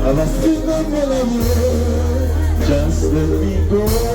I'm a single melody, just let me go.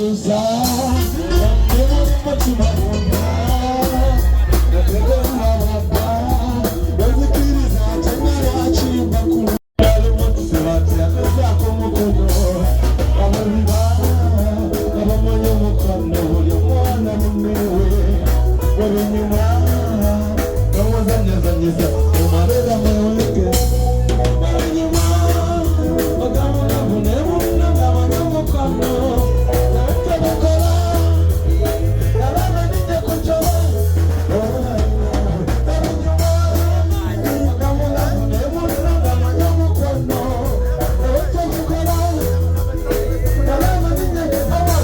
Yesusa Namdemo mutima munda Nakego hawaba Wazikiriza Tengari achimba kulu Yale mwotu sewati Akasi ako mukono Amariba Abamonyo mukono Yomwana mumewe Wale nyuma Kawa zanya zanyisa Umareda mweweke Wale nyuma Wakamuna bunemu Nagamanyo mukono Nawete mukora Nalama nije kuchowa Wale nyuma Wakamuna bunemu Nagamanyo mukono Nawete mukora Nalama nije kuchowa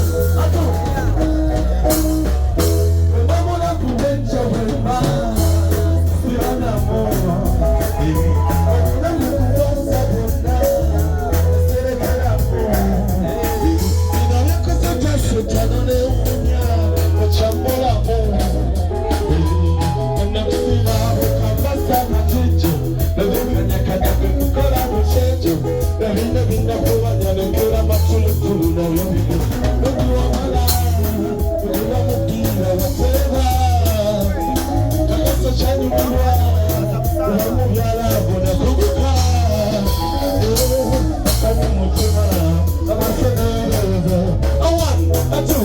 Atu Wemamuna kubencha wema Sirana moa Wemamuna kubosa bunda Serekera moa Inaweko sote sutanone unya Wachambola moa Wanakusima ukambasa machicho Nawekanya kanyake kukola mshecho Nahina vinda kuwa nyanekura matulukulu na yomimu Nduwa mala Nduwa mukira wateva Kakasa chanyu mwa Uhamu vyala bona kukuka Kani mutima Amasene Awan, atu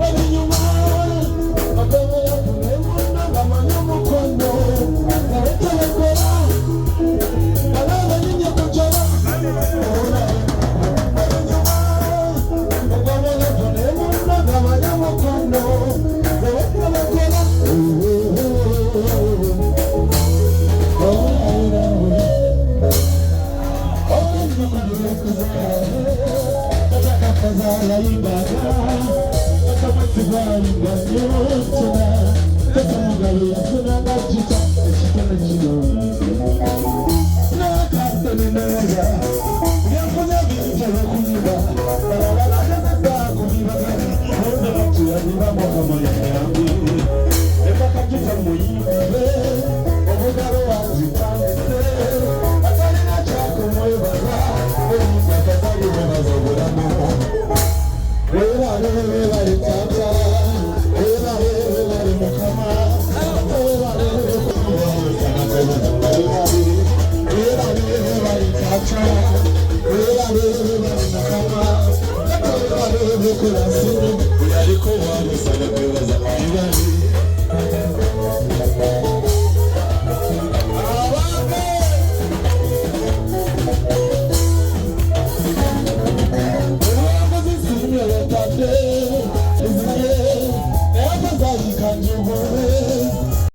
Wali nyuma Makomo ya kunemuna Gamanyo mukono Nawete mekora Alama ninye kuchora Wali nyuma Makomo ya kunemuna Gamanyo mukono Nawete mekora Kafazala ibada Kakamativari nganyotona Kakamugalu yasuna ngajita Echitana chino Nakasani naga Yakunya vijana kujiba Barabara jazaba kujiba Honda watu ya niba mwaka maya yambi Eka kakita muibibe Omugaro wazipangise Atari na chako mwebaza Omuza kazali mwebaza buramo Wela lewe wale tata Wela lewe wale mukama Wela lewe wale sanakoma Wela lewe wale tata Wela lewe wale mukama Wela lewe kula suru Uyaliko wale sanakoma Wela lewe